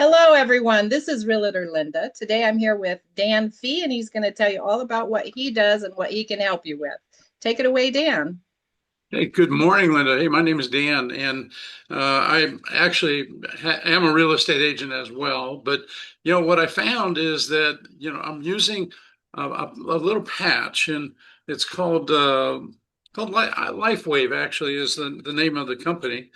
Hello, everyone. This is Realtor Linda. Today I'm here with Dan Fee, and he's going to tell you all about what he does and what he can help you with. Take it away, Dan. Hey, good morning, Linda. Hey, my name is Dan, and I actually am a real estate agent as well. But what I found is that I'm using a little patch, and it's called Lifewave. Actually, is the name of the company,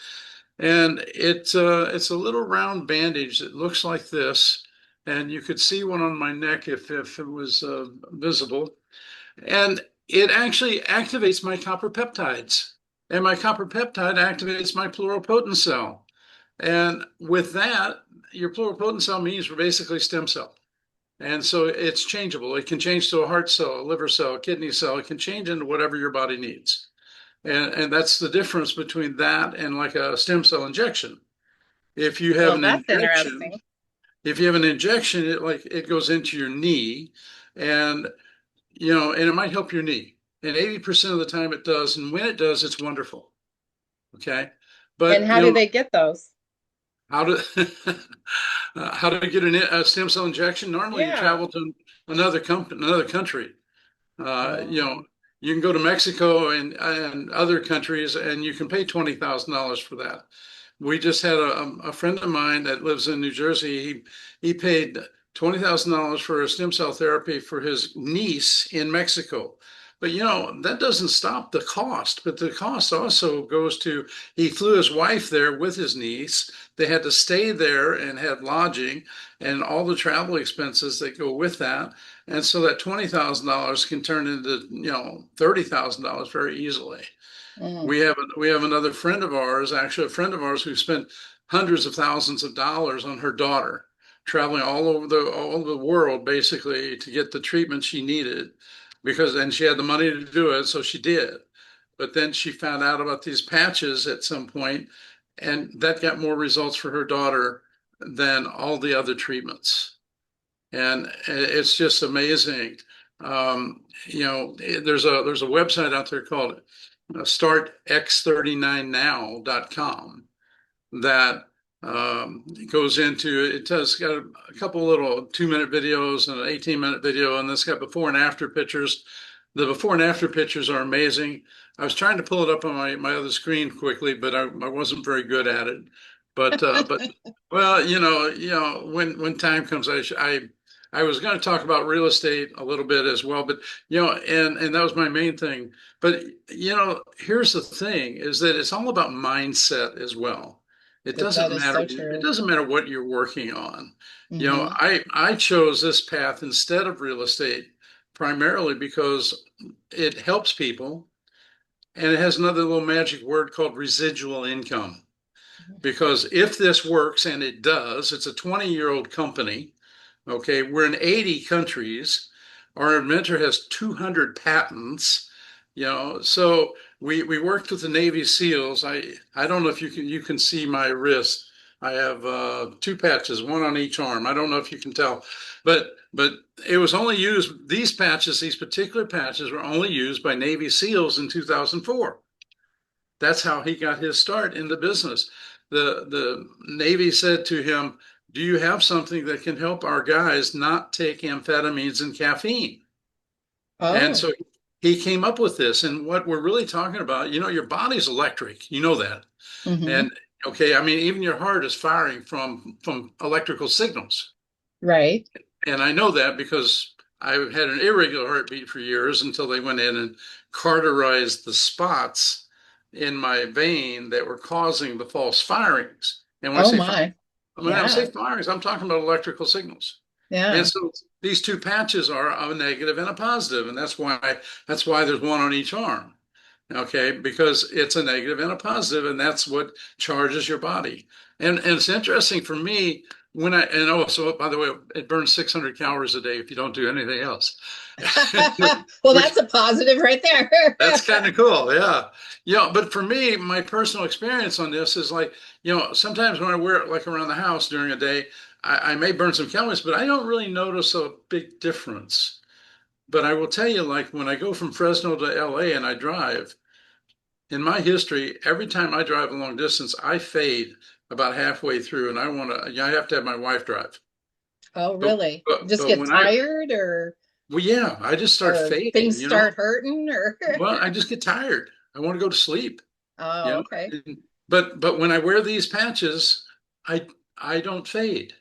and it's a little round bandage that looks like this, and you could see one on my neck if it was visible. And it actually activates my copper peptides. And my copper peptide activates my pluripotent cell. And with that, your pluripotent cell means we're basically stem cell. And so it's changeable. It can change to a heart cell, a liver cell, a kidney cell. It can change into whatever your body needs. And that's the difference between that and like a stem cell injection. If you have Well, an that's injection, interesting. if you have an injection, it goes into your knee, and and it might help your knee. And 80% of the time it does. And when it does, it's wonderful. Okay. And But, how do they get those? how to, how to get a stem cell injection? Normally you Yeah. travel to another country. Uh, you know, Oh, you can go to Mexico and other countries and you can pay $20,000 for that. We just had a friend of mine that lives in New Jersey. He paid $20,000 for a stem cell therapy for his niece in Mexico. But that doesn't stop the cost. But the cost also goes to, he flew his wife there with his niece. They had to stay there and had lodging and all the travel expenses that go with that. And so that $20,000 can turn into, $30,000 very easily. mm. We have another friend of ours, actually a friend of ours, who spent hundreds of thousands of dollars on her daughter, traveling all over the world basically to get the treatment she needed, and she had the money to do it, so she did. But then she found out about these patches at some point, and that got more results for her daughter than all the other treatments. And it's just amazing. There's a website out there called startx39now.com that goes into it. Does got a couple little 2-minute videos and an 18-minute video, and it's got before and after pictures. The before and after pictures are amazing. I was trying to pull it up on my other screen quickly, but I wasn't very good at it. But well, when time comes, I was going to talk about real estate a little bit as well, but and that was my main thing. But here's the thing: is that it's all about mindset as well. It That doesn't is matter. so It true. doesn't matter what you're working on. Hmm. I chose this path instead of real estate primarily because it helps people, and it has another little magic word called residual income. Because if this works, and it does, it's a 20-year-old company. Okay, we're in 80 countries. Our inventor has 200 patents. So we worked with the Navy SEALs. I don't know if you can see my wrist. I have two patches, one on each arm. I don't know if you can tell, but it was only used. These particular patches were only used by Navy SEALs in 2004. That's how he got his start in the business. The Navy said to him, "Do you have something that can help our guys not take amphetamines and caffeine?" And Oh, so he came up with this. And what we're really talking about, your body's electric. You know that. hmm. And okay, I mean, even your heart is firing from electrical signals. Right. And I know that because I had an irregular heartbeat for years until they went in and cauterized the spots in my vein that were causing the false firings. And Oh my. when I say Yeah. firings, I'm talking about electrical signals. And Yeah. so these two patches are a negative and a positive, and that's why there's one on each arm. Okay, because it's a negative and a positive, and that's what charges your body. And it's interesting for me so by the way, it burns 600 calories a day if you don't do anything else, Well, which that's a positive right there. that's kind of cool. Yeah. But for me, my personal experience on this is like, sometimes when I wear it like around the house during a day, I may burn some calories, but I don't really notice a big difference. But I will tell you, like when I go from Fresno to LA and I drive, in my history, every time I drive a long distance, I fade about halfway through, and I have to have my wife drive. Oh, But really? Just but get when I tired well, yeah, I just start or fading, things start hurting or Well, I just get tired. I want to go to sleep, you Oh, know. okay. But when I wear these patches, I I don't fade,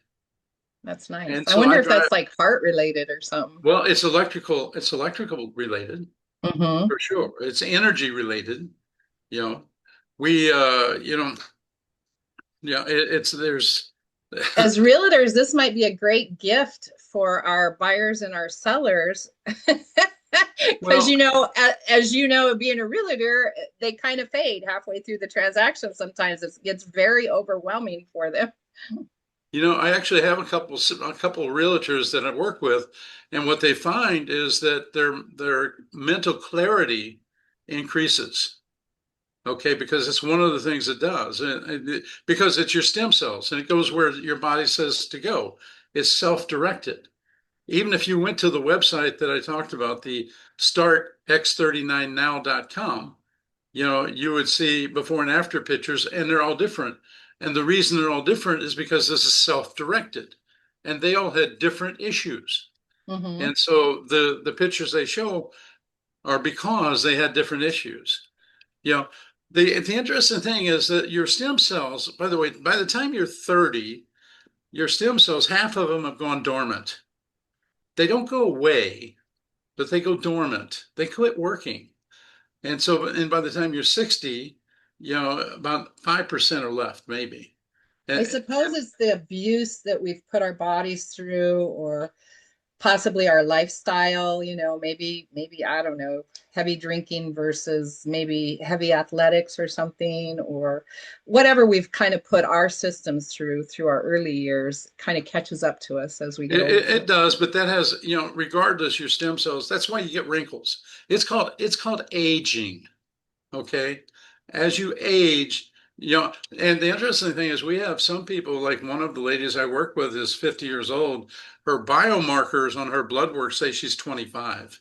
That's nice. and I so wonder I if drive. that's like heart related or something. Well, it's electrical related Hmm. for sure. It's energy related, you know. We it's there's As realtors, this might be a great gift for our buyers and our sellers. Because well, as you know, being a realtor, they kind of fade halfway through the transaction. Sometimes it gets very overwhelming for them. I actually have a couple of realtors that I work with, and what they find is that their mental clarity increases. Okay, because it's one of the things it does, because it's your stem cells and it goes where your body says to go. It's self-directed. Even if you went to the website that I talked about, the startx39now.com, you would see before and after pictures, and they're all different. And the reason they're all different is because this is self-directed, and they all had different issues. Hmm. And so the pictures they show are because they had different issues. You know, the interesting thing is that your stem cells, by the way, by the time you're 30, your stem cells, half of them have gone dormant. They don't go away, but they go dormant. They quit working. And by the time you're 60, about 5% are left, maybe. I And suppose it's the abuse that we've put our bodies through, or possibly our lifestyle, maybe I don't know, heavy drinking versus maybe heavy athletics or something, or whatever we've kind of put our systems through our early years kind of catches up to us as we get it older. does, but that has, regardless, your stem cells, that's why you get wrinkles. It's called aging. Okay. As you age, and the interesting thing is we have some people, like one of the ladies I work with is 50 years old. Her biomarkers on her blood work say she's 25.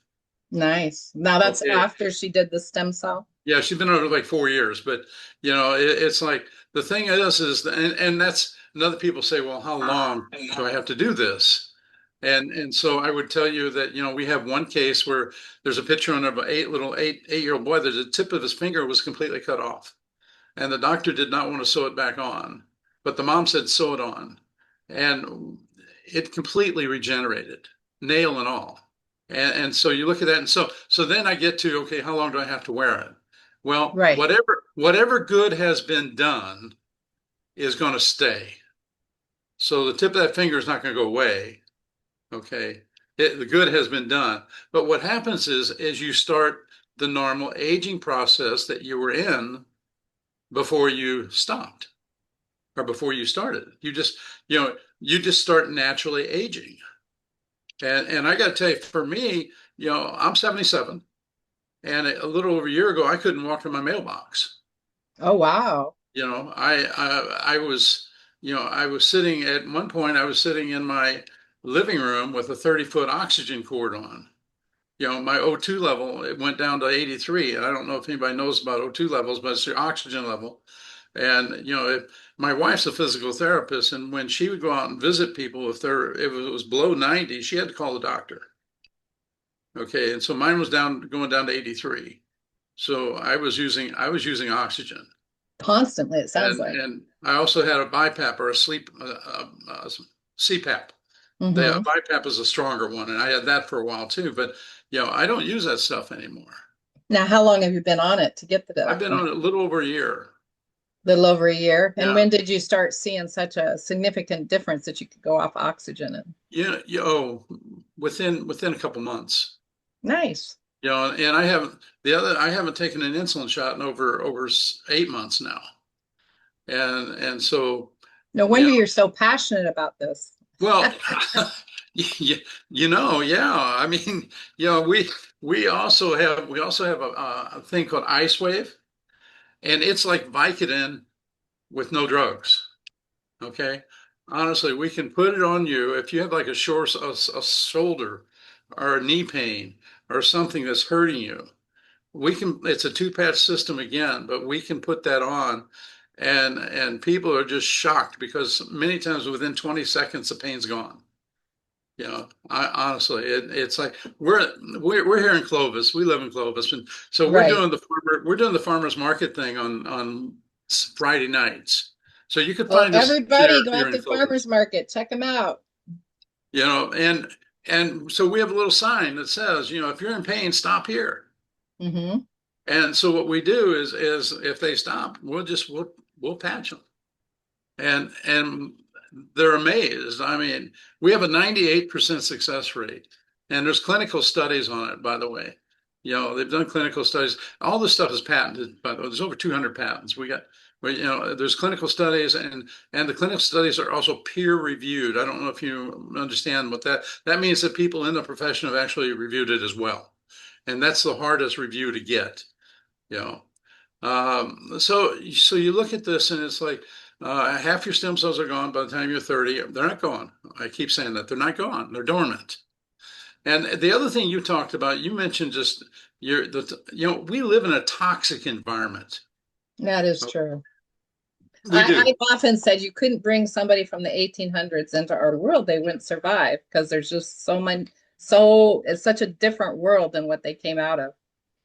Nice. Now that's Okay. after she did the stem cell. Yeah, she's been on it like 4 years, but it's like the thing is, and that's another people say, well, how long do I have to do this? And so I would tell you that, we have one case where there's a picture on of an eight-year-old boy that the tip of his finger was completely cut off. And the doctor did not want to sew it back on, but the mom said sew it on, and it completely regenerated, nail and all. And so you look at that, and so then I get to, okay, how long do I have to wear it? Well, Right. whatever good has been done is going to stay. So the tip of that finger is not going to go away. Okay, the good has been done. But what happens is, as you start the normal aging process that you were in before you stopped or before you started. You just start naturally aging. And I got to tell you, for me, I'm 77, and a little over a year ago, I couldn't walk to my mailbox. Oh, wow. I was sitting at one point. I was sitting in my living room with a 30-foot oxygen cord on. My O2 level, it went down to 83. And I don't know if anybody knows about O2 levels, but it's your oxygen level. And my wife's a physical therapist, and when she would go out and visit people, if it was below 90, she had to call the doctor. Okay, and so mine was going down to 83. So I was using oxygen, Constantly, it sounds and like. and I also had a BiPAP or a sleep CPAP. The Hmm. BiPAP is a stronger one, and I had that for a while too. But I don't use that stuff anymore. Now, how long have you been on it to get I've been on the it a little over a year. little over a year? And Yeah. when did you start seeing such a significant difference that you could go off oxygen? And Within a couple months. nice. And I haven't taken an insulin shot in over 8 months now. And so, No yeah, wonder you're so passionate about this. well, yeah. I mean, we also have a thing called Icewave, and it's like Vicodin with no drugs. Okay. Honestly, we can put it on you if you have like a shoulder or a knee pain or something that's hurting you. we can, it's a two patch system again, but we can put that on, and people are just shocked because many times within 20 seconds the pain's gone. Honestly, it's like we're here in Clovis. We live in Clovis, and so Right. we're doing the farmers market thing on Friday nights. So you could Well, find us there everybody if go you're out in to Clovis. farmers market. Check them out. And so we have a little sign that says, if you're in pain, stop here. Mm-hmm. And so what we do is if they stop, we'll patch them. And they're amazed. I mean, we have a 98% success rate, and there's clinical studies on it, by the way. They've done clinical studies. All this stuff is patented, by the way. There's over 200 patents. There's clinical studies, and the clinical studies are also peer reviewed. I don't know if you understand what that means, that people in the profession have actually reviewed it as well. And that's the hardest review to get, you know. So you look at this and it's like half your stem cells are gone by the time you're 30. They're not gone. I keep saying that they're not gone. They're dormant. And the other thing you talked about, you mentioned just we live in a toxic environment. That is true. We do. I've often said you couldn't bring somebody from the 1800s into our world. They wouldn't survive because there's just it's such a different world than what they came out of.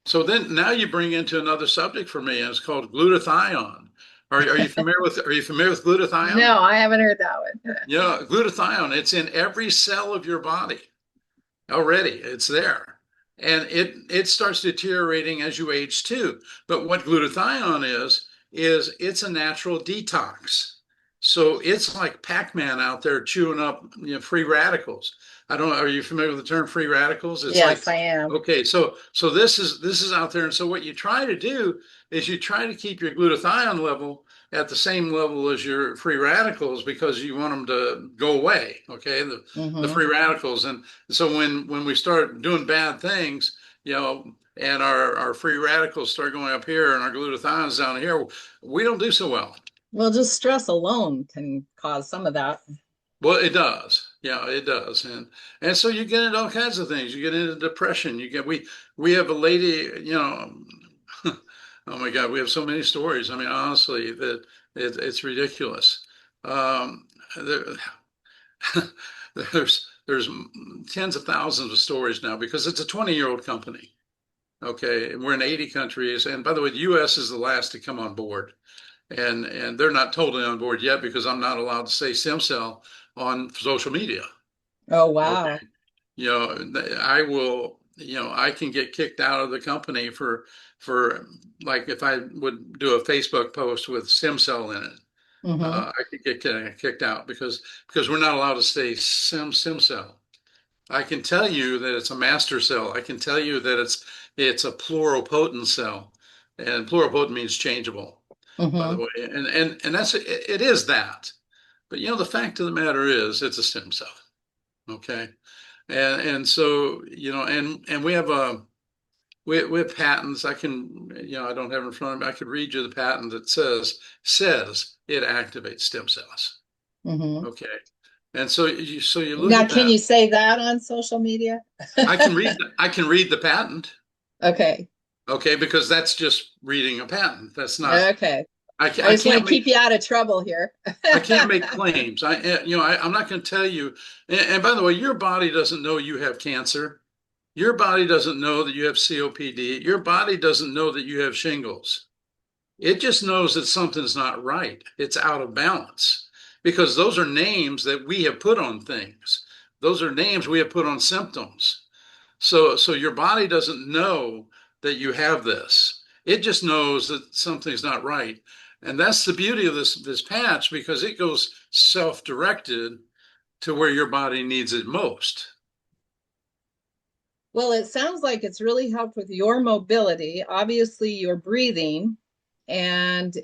So then now you bring into another subject for me, and it's called glutathione. Are you familiar with glutathione? No, I haven't heard that one. Yeah, glutathione, it's in every cell of your body already. It's there. And it starts deteriorating as you age too. But what glutathione is it's a natural detox. So it's like Pac-Man out there chewing up, free radicals. I don't know, are you familiar with the term free radicals? It's like, Yes, I am. okay, so this is out there. And so what you try to do is you try to keep your glutathione level at the same level as your free radicals because you want them to go away, okay? The Hmm. free radicals. And so when we start doing bad things, and our free radicals start going up here and our glutathione's down here, we don't do so well. Well, just stress alone can cause some of that. Well, it does. Yeah, it does. And so you get into all kinds of things. You get into depression. We have a lady, oh my God, we have so many stories. I mean, honestly, that it's ridiculous. There, there's tens of thousands of stories now because it's a 20-year-old company. Okay, and we're in 80 countries. And by the way, the U.S. is the last to come on board, and they're not totally on board yet because I'm not allowed to say stem cell on social media. Oh, Okay, wow. I will. I can get kicked out of the company for like if I would do a Facebook post with stem cell in it. Hmm. I could get kicked out because we're not allowed to say stem cell. I can tell you that it's a master cell. I can tell you that it's a pluripotent cell, and pluripotent means changeable, by the Hmm. way. And it is that. But the fact of the matter is it's a stem cell. Okay. And so, and we have patents. I can, I don't have it in front of me. I could read you the patent that says it activates stem cells. Hmm. Okay. And so you look Now, at can that. you say that on social media? I can read the patent. Okay. Okay, because that's just reading a patent. That's not. Okay. I, I I just want to can't keep make you out of trouble here. I can't make claims. I'm not going to tell you. And by the way, your body doesn't know you have cancer. Your body doesn't know that you have COPD. Your body doesn't know that you have shingles. It just knows that something's not right. It's out of balance because those are names that we have put on things. Those are names we have put on symptoms. So your body doesn't know that you have this. It just knows that something's not right. And that's the beauty of this patch because it goes self-directed to where your body needs it most. Well, it sounds like it's really helped with your mobility. Obviously, you're breathing and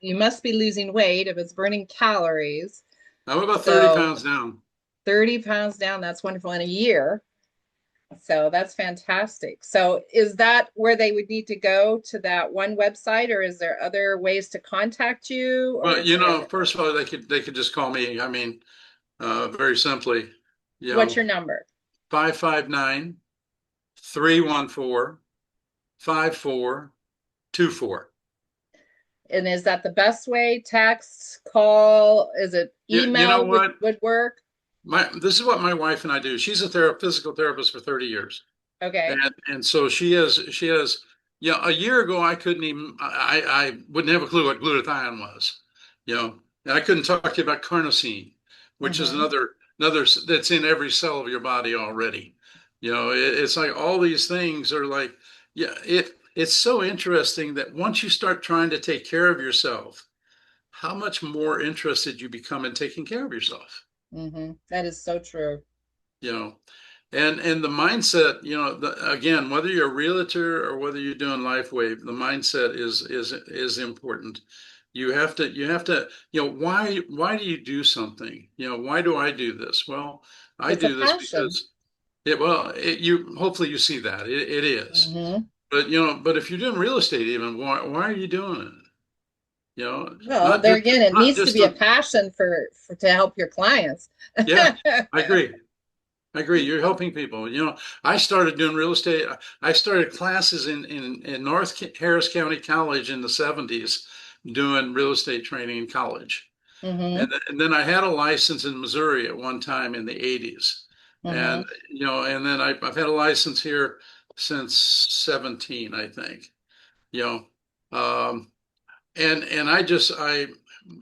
you must be losing weight if it's burning calories. I'm about 30 So pounds down. 30 pounds down, that's wonderful in a year. So that's fantastic. So is that where they would need to go to that one website, or is there other ways to contact you, or Well, is there first of all, they could just call me. I mean, very simply, what's your number? 559-314-8255. 5424. And is that the best way? Text, call? Is it You know email what? would work? This is what my wife and I do. She's a physical therapist for 30 years. Okay. And so she has, yeah, a year ago I couldn't even I wouldn't have a clue what glutathione was, and I couldn't talk to you about carnosine, which is Mm-hmm. another that's in every cell of your body already. It's like all these things are like, yeah, it's so interesting that once you start trying to take care of yourself, how much more interested you become in taking care of yourself. Mm-hmm. That is so true. you know and the mindset, again, whether you're a realtor or whether you're doing Lifewave, the mindset is important. You have to why do you do something? Why do I do this? Well, I It's a do this passion. because you hopefully you see that it is. Mm-hmm. But if you're doing real estate, even why are you doing it? Well, Not there just again, it not needs to just be a a passion for to help your clients. yeah, I agree. I agree. You're helping people. I started doing real estate. I started classes in North Harris County College in the 70s doing real estate training in college. Mm-hmm. And then I had a license in Missouri at one time in the 80s. Mm-hmm. And then I've had a license here since 17, I think. You know, and I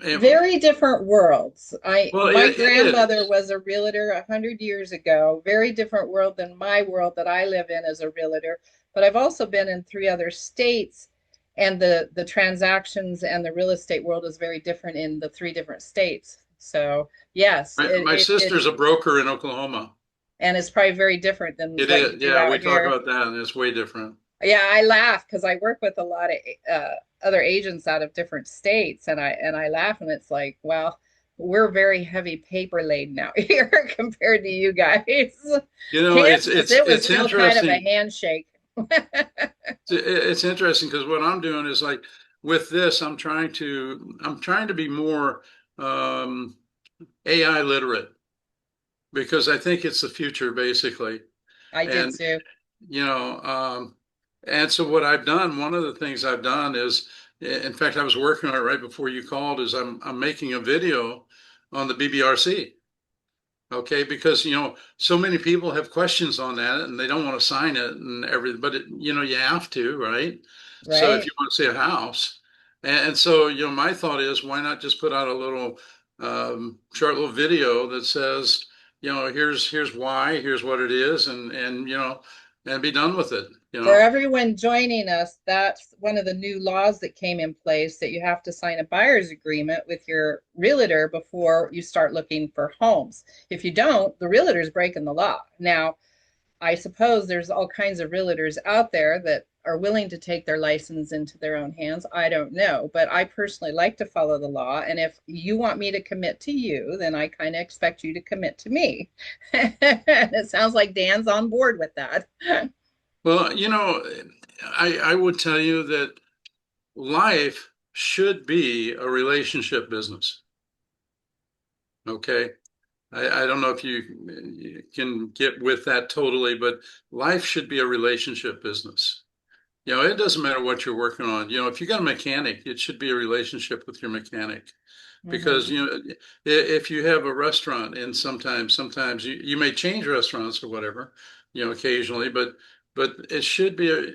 am, Very different worlds. well, My it grandmother is. was a realtor 100 years ago. Very different world than my world that I live in as a realtor. But I've also been in 3 other states, and the transactions and the real estate world is very different in the 3 different states. So yes, My sister's a broker in Oklahoma. and it's probably very different than It what you is. do Yeah, we out talk here. about that, and it's way different. Yeah, I laugh because I work with a lot of other agents out of different states, and I laugh, and it's like, well, we're very heavy paper laden out here compared to you guys. It's Kansas, it's it was it's still kind of a interesting. handshake. It's interesting because what I'm doing is like with this, I'm trying to be more um, AI literate because I think it's the future basically. I did And too. you know, and so what I've done, one of the things I've done is, in fact, I was working on it right before you called, is I'm making a video on the BBRC. Okay, because so many people have questions on that and they don't want to sign it and everything, but you have to, right? So if Right. you want to see a house, and so my thought is, why not just put out a little short little video that says, here's why, here's what it is, and be done with it, For everyone joining us, that's one of the new laws that came in place, that you have to sign a buyer's agreement with your realtor before you start looking for homes. If you don't, the realtor's breaking the law. Now, I suppose there's all kinds of realtors out there that are willing to take their license into their own hands. I don't know, but I personally like to follow the law. And if you want me to commit to you, then I kind of expect you to commit to me. It sounds like Dan's on board with that. Well, I would tell you that life should be a relationship business. Okay. I don't know if you can get with that totally, but life should be a relationship business. It doesn't matter what you're working on. If you got a mechanic, it should be a relationship with your mechanic. Because, Mm-hmm. if you have a restaurant, and sometimes you may change restaurants or whatever, occasionally, but it should be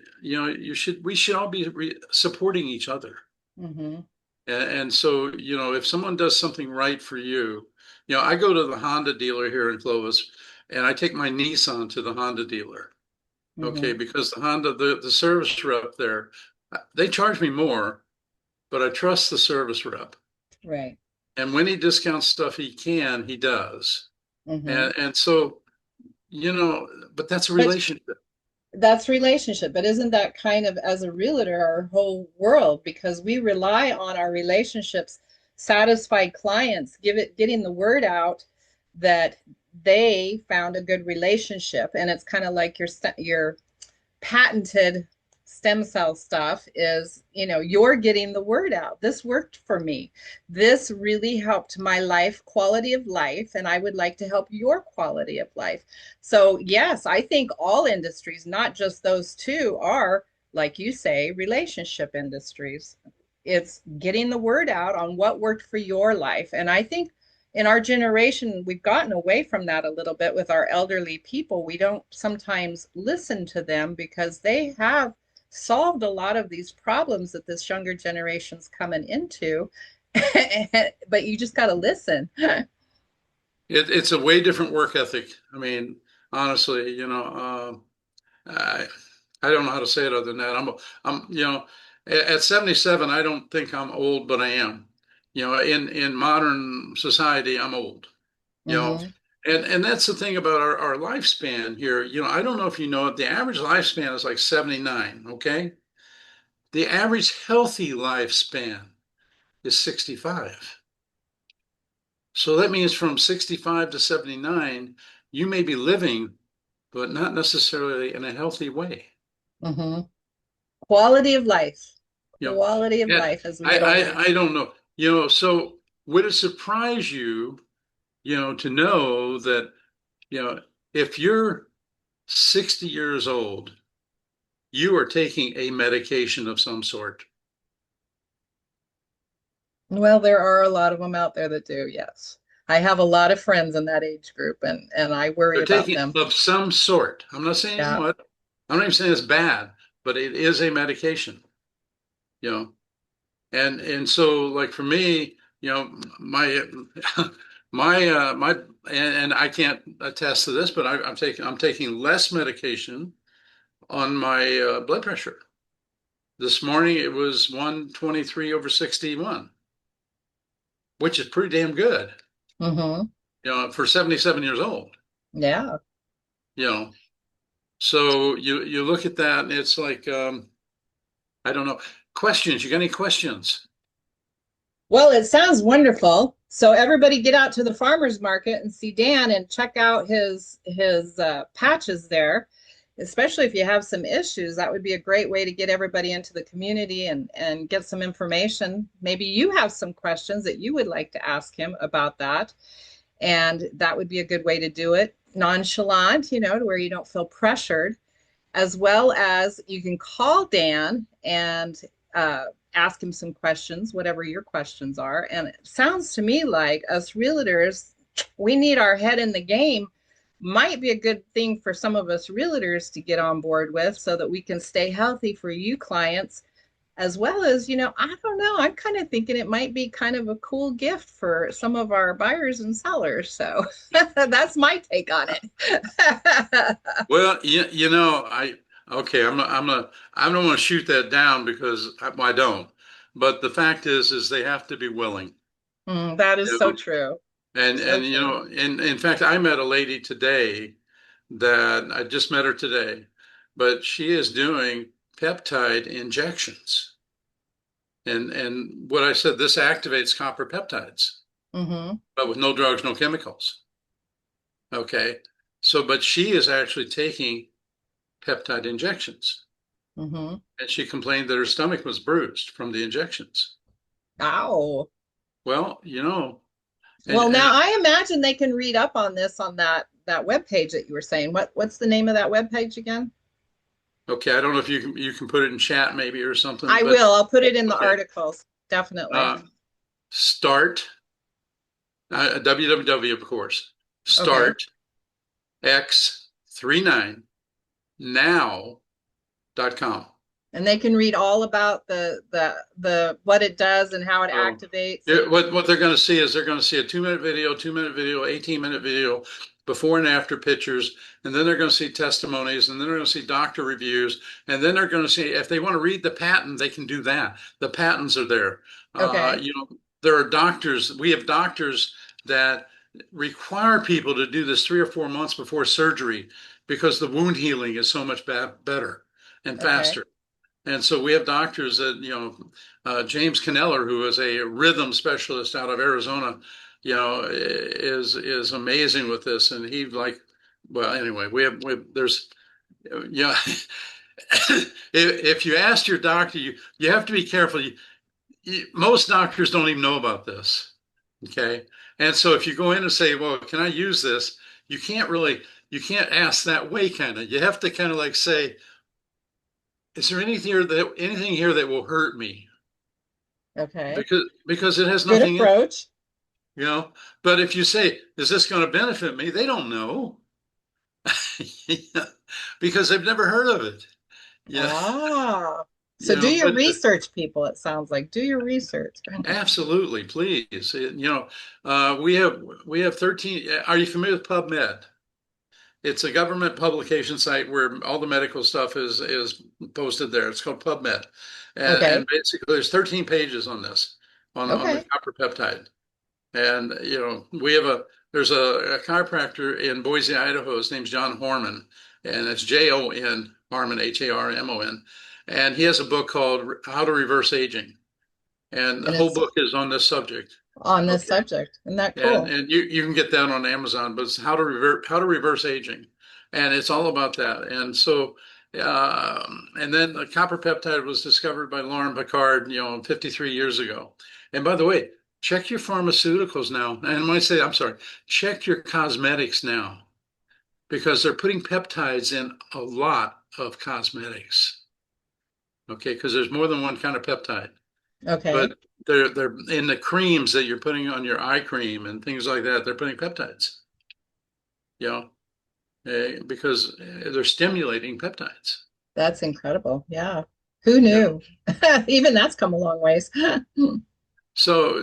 we should all be supporting each other. Mm-hmm. And so, if someone does something right for you, I go to the Honda dealer here in Clovis and I take my Nissan to the Honda dealer. Okay, Mm-hmm. because the service rep there, they charge me more, but I trust the service rep. Right. And when he discounts stuff he does. Mm-hmm. And so, but that's a But relationship. that's relationship. But isn't that kind of, as a realtor, our whole world? Because we rely on our relationships, satisfied clients, getting the word out that they found a good relationship. And it's kind of like your patented stem cell stuff is, you're getting the word out. This worked for me. This really helped my life, quality of life, and I would like to help your quality of life. So yes, I think all industries, not just those two, are like you say, relationship industries. It's getting the word out on what worked for your life. And I think in our generation, we've gotten away from that a little bit with our elderly people. We don't sometimes listen to them because they have solved a lot of these problems that this younger generation's coming into. But you just got to listen. It's a way different work ethic. I mean, honestly, I don't know how to say it other than that. At 77, I don't think I'm old, but I am. In modern society, I'm old. You know, Hmm. and that's the thing about our lifespan here. I don't know if you know it, the average lifespan is like 79, okay? The average healthy lifespan is 65. So that means from 65 to 79, you may be living, but not necessarily in a healthy way. Hmm. Quality of life. You know, Quality of and life as we get older. I don't know. So would it surprise you, to know that, if you're 60 years old, you are taking a medication of some sort. Well, there are a lot of them out there that do, yes. I have a lot of friends in that age group and I worry They're about taking them. of some sort. I'm not saying Yeah. what. I'm not even saying it's bad, but it is a medication, you know. And so like for me, my my and I can't attest to this, but I'm taking less medication on my blood pressure. This morning it was 123 over 61, which is pretty damn good, Hmm. for 77 years old, Yeah. you know. So you look at that and it's like I don't know. Questions? You got any questions? Well, it sounds wonderful. So everybody get out to the farmers market and see Dan and check out his patches there. Especially if you have some issues, that would be a great way to get everybody into the community and get some information. Maybe you have some questions that you would like to ask him about that. And that would be a good way to do it. Nonchalant, to where you don't feel pressured, as well as you can call Dan and ask him some questions, whatever your questions are. And it sounds to me like us realtors, we need our head in the game. Might be a good thing for some of us realtors to get on board with so that we can stay healthy for you clients, as well as, I don't know, I'm kind of thinking it might be kind of a cool gift for some of our buyers and sellers. So that's my take on it. Well, I okay. I don't want to shoot that down because I don't. But the fact is they have to be willing. That is You so know? true. And So and true. in fact, I met a lady today that I just met her today, but she is doing peptide injections. And what I said, this activates copper peptides, Hmm. but with no drugs, no chemicals. Okay. So, but she is actually taking peptide injections. Hmm. And she complained that her stomach was bruised from the injections. Ow. Well, Well, and now I imagine they can read up on this on that web page that you were saying. What's the name of that web page again? okay, I don't know if you can put it in chat maybe or something, I but will. I'll put it in the okay. articles. Definitely. Uh, start www of course. Okay. Start X39 now.com. And they can read all about the what it does and how it So activates and what they're going to see is they're going to see a 2 minute video, 2 minute video, 18-minute video, before and after pictures, and then they're going to see testimonies, and then they're going to see doctor reviews, and then they're going to see if they want to read the patent, they can do that. The patents are there. okay. There are doctors. We have doctors that require people to do this 3 or 4 months before surgery because the wound healing is so much better and Okay. faster. And so we have doctors that, James Canneller, who is a rhythm specialist out of Arizona, is amazing with this. And he well, anyway, there's, yeah, if you ask your doctor, you have to be careful. Most doctors don't even know about this. Okay. And so if you go in and say, well, can I use this? You can't ask that way, kind of. You have to kind of like say, is there anything here that will hurt me? Okay. Because it has Good nothing in it, approach. you know. But if you say, is this going to benefit me? They don't know. Yeah, because they've never heard of it. Yeah, Ah. So do your but research, people. It sounds like do your research. absolutely, please. We have 13. Are you familiar with PubMed? It's a government publication site where all the medical stuff is posted there. It's called PubMed, and Okay. basically there's 13 pages on this on the Okay. copper peptide. And we have there's a chiropractor in Boise, Idaho. His name's John Harmon, and it's Jon Harmon, Harmon, and he has a book called How to Reverse Aging, and the And whole it's book is on this subject. on this Okay, subject. Isn't that and cool? and you can get that on Amazon, but it's how to reverse aging, and it's all about that. And so, and then the copper peptide was discovered by Lauren Picard, 53 years ago. And by the way, check your pharmaceuticals now. And when I say, I'm sorry, check your cosmetics now because they're putting peptides in a lot of cosmetics. Okay, because there's more than one kind of peptide, Okay. but they're in the creams that you're putting on your eye cream and things like that. They're putting peptides, you know, because they're stimulating peptides. That's incredible. Yeah. Who Yeah. knew? Even that's come a long ways. So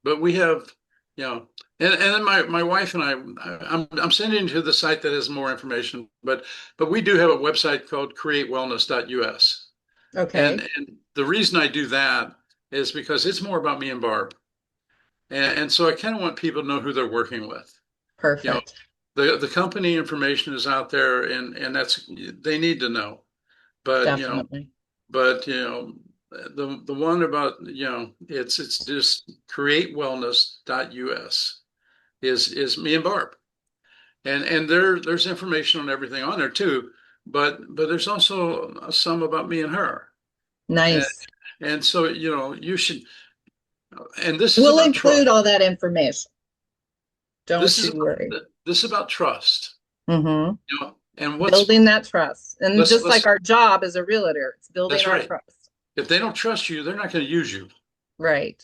but we have, and then my wife and I'm sending you to the site that has more information, but we do have a website called createwellness.us. Okay. And the reason I do that is because it's more about me and Barb. And so I kind of want people to know who they're working with. You know, Perfect. the company information is out there, and that's they need to know. But Definitely. the one about it's just createwellness.us is me and Barb, and there's information on everything on there too. But there's also some about me and her, and Nice. and so you should. And this is We'll about include trust. all that information. This Don't is you worry. about this is about trust. Hmm. And what's Building that trust. And let's just like let's our job as a realtor, it's building that's our right. trust. If they don't trust you, they're not going to use you. Right.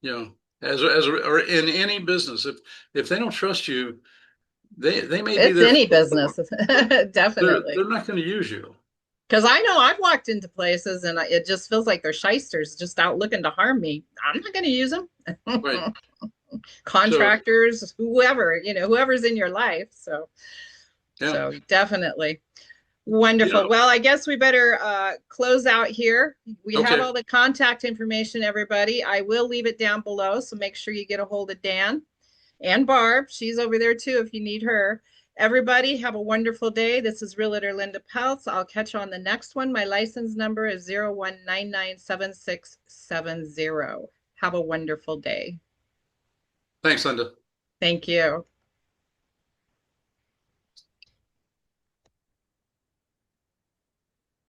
You know, or in any business, if they don't trust you, they may be It's there any for, business. Definitely. they're not going to use you. Because I know I've walked into places and it just feels like they're shysters just out looking to harm me. I'm not going to use them. Right. So Contractors, whoever, whoever's in your life. So, yeah. definitely. You Wonderful. know, Well, I guess we better close out here. We have okay. all the contact information, everybody. I will leave it down below, so make sure you get a hold of Dan and Barb. She's over there too if you need her. Everybody, have a wonderful day. This is Realtor Linda Peltz. I'll catch you on the next one. My license number is 01997670. Have a wonderful day. Thanks, Linda. Thank you.